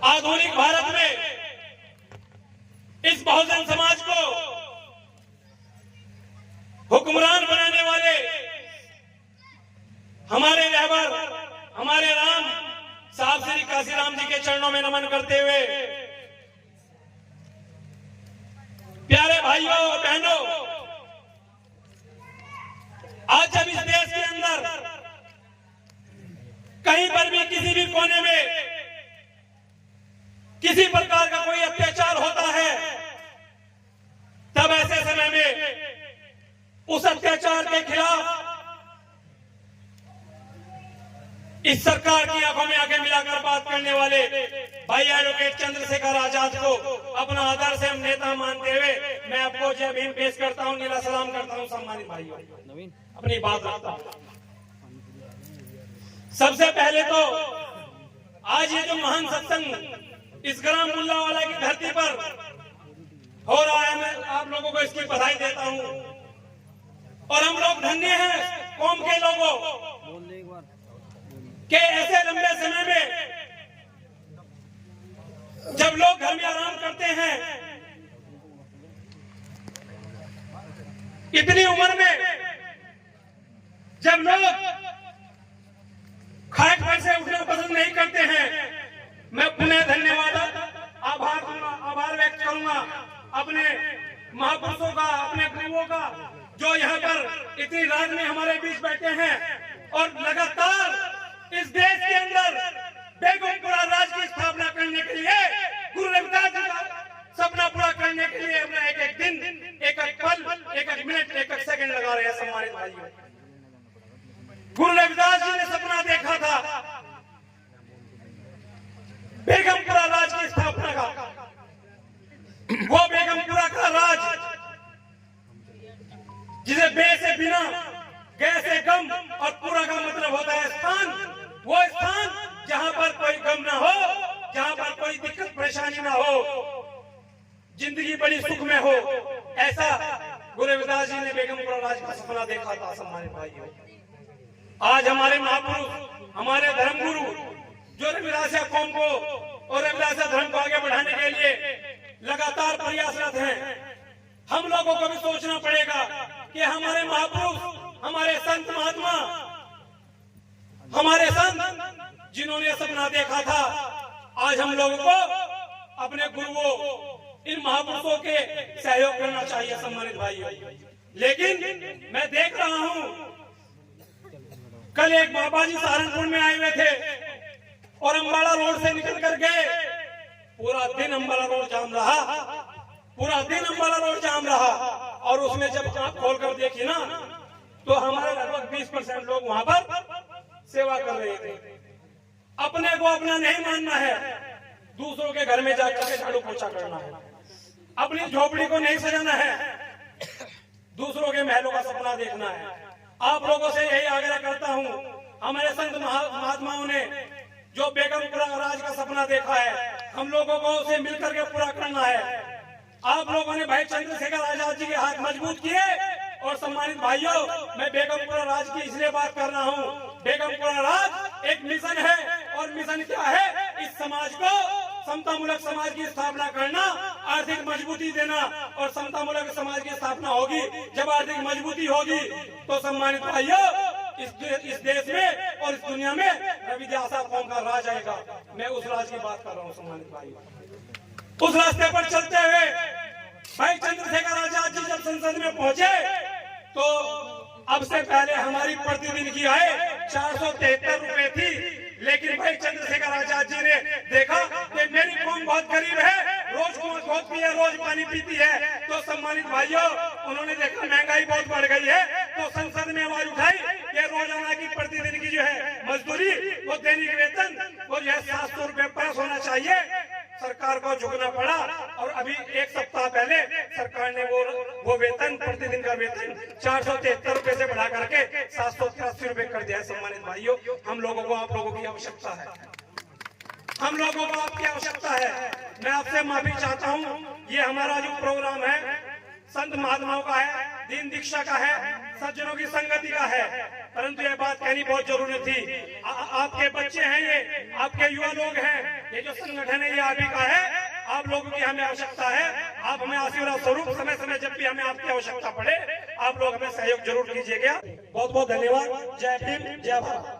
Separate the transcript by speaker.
Speaker 1: आधुनिक भारत में इस बहुजन समाज को हुक्मरान बनाने वाले हमारे रहबर, हमारे राम साहब श्री काशीराम जी के चरणों में नमन करते हुए, प्यारे भाइयों और बहनों, आज जब इस देश के अंदर कहीं पर भी किसी भी कोने में किसी प्रकार का कोई अत्याचार होता है, तब ऐसे समय में उस अत्याचार के खिलाफ इस सरकार की आंखों में आंखें मिलाकर बात करने वाले भाई एडवोकेट चंद्रशेखर आजाद को अपना आदर्श एवं नेता मानते हुए मैं आपको जय भीम पेश करता हूं, नीला सलाम करता हूं। सम्मानित भाइयों, अपनी बात रखता हूं। सबसे पहले तो आज ये जो महान सत्संग इस ग्राम मुल्लावाला की धरती पर हो रहा है, मैं आप लोगों को इसकी बधाई देता हूं। और हम लोग धन्य हैं कौम के लोगों के ऐसे लंबे समय में जब लोग घर में आराम करते हैं, इतनी उम्र में जब लोग खाट पर से उठना पसंद नहीं करते हैं, मैं पुनः धन्यवाद आभार व्यक्त करूंगा अपने महापुरुषों का, अपने गुरुओं का, जो यहाँ पर इतनी रात में हमारे बीच बैठे हैं और लगातार इस देश के अंदर बेगमपुरा राज की स्थापना करने के लिए, गुरु रविदास जी का सपना पूरा करने के लिए अपना एक एक दिन, एक एक पल, एक एक मिनट, एक एक सेकंड लगा रहे हैं। सम्मानित भाइयों, गुरु रविदास जी ने सपना देखा था बेगमपुरा राज की स्थापना का। वो बेगमपुरा का राज जिसे बे से बिना, गे से गम और पूरा का मतलब होता है स्थान, वो स्थान जहां पर कोई गम ना हो, जहां पर कोई दिक्कत परेशानी ना हो, जिंदगी बड़ी सुख में हो, ऐसा गुरु रविदास जी ने बेगमपुरा राज का सपना देखा था। सम्मानित भाइयों, आज हमारे महापुरुष, हमारे धर्मगुरु जो रविदास कौम को और रविदास धर्म को आगे बढ़ाने के लिए लगातार प्रयासरत हैं, हम लोगों को भी सोचना पड़ेगा कि हमारे महापुरुष, हमारे संत महात्मा, हमारे संत जिन्होंने सपना देखा था, आज हम लोगों को अपने गुरुओं, इन महापुरुषों के सहयोग करना चाहिए। सम्मानित भाइयों, लेकिन मैं देख रहा हूं, कल एक बाबा जी सहारनपुर में आए हुए थे और अम्बाड़ा रोड से निकल कर गए, पूरा दिन अम्बाड़ा रोड जाम रहा, पूरा दिन अम्बाड़ा रोड जाम रहा। और उसमें जब आंख खोलकर देखी ना, तो हमारे लगभग 20% लोग वहां पर सेवा कर रहे थे। अपने को अपना नहीं मानना है, दूसरों के घर में जाकर के झाड़ू पोछा करना है, अपनी झोपड़ी को नहीं सजाना है, दूसरों के महलों का सपना देखना है। आप लोगों से यही आग्रह करता हूं, हमारे संत महात्माओं ने जो बेगमपुरा राज का सपना देखा है, हम लोगों को उसे मिलकर के पूरा करना है। आप लोगों ने भाई चंद्रशेखर आजाद जी के हाथ मजबूत किए। और सम्मानित भाइयों, मैं बेगमपुरा राज की इसलिए बात कर रहा हूँ, बेगमपुरा राज एक मिशन है, और मिशन क्या है? इस समाज को समतामूलक समाज की स्थापना करना, आर्थिक मजबूती देना। और समतामूलक समाज की स्थापना होगी, जब आर्थिक मजबूती होगी तो सम्मानित भाइयों, इस देश में और इस दुनिया में रविदास कौम का राज आएगा। मैं उस राज की बात कर रहा हूँ। सम्मानित भाइयों, उस रास्ते पर चलते हुए भाई चंद्रशेखर आजाद जी जब संसद में पहुंचे, तो अब से पहले हमारी प्रतिदिन की आय 473 रुपए थी, लेकिन भाई चंद्रशेखर आजाद जी ने देखा कि मेरी कौम बहुत गरीब है, रोज कुआं खोदती है, रोज पानी पीती है। तो सम्मानित भाइयों, उन्होंने देखा महंगाई बहुत बढ़ गई है, तो संसद में आवाज उठाई कि रोजाना की प्रतिदिन की जो है मजदूरी, वो दैनिक वेतन वो जो है 700 रुपए प्लस होना चाहिए। सरकार को झुकना पड़ा, और अभी एक सप्ताह पहले सरकार ने वो वेतन, प्रतिदिन का वेतन 473 रुपए से बढ़ा करके 783 रुपए कर दिया है। सम्मानित भाइयों, हम लोगों को आप लोगों की आवश्यकता है, हम लोगों को आपकी आवश्यकता है। मैं आपसे माफी चाहता हूं, ये हमारा जो प्रोग्राम है संत महात्माओं का है, दीन दीक्षा का है, सज्जनों की संगति का है। परंतु ये बात कहनी बहुत जरूरी थी। आपके बच्चे हैं, ये आपके युवा लोग हैं, ये जो संगठन है ये आप ही का है। आप लोगों की हमें आवश्यकता है। आप हमें आशीर्वाद स्वरूप समय समय जब भी हमें आपकी आवश्यकता पड़े आप लोग हमें सहयोग जरूर कीजिएगा। बहुत बहुत धन्यवाद। जय भीम, जय भारत।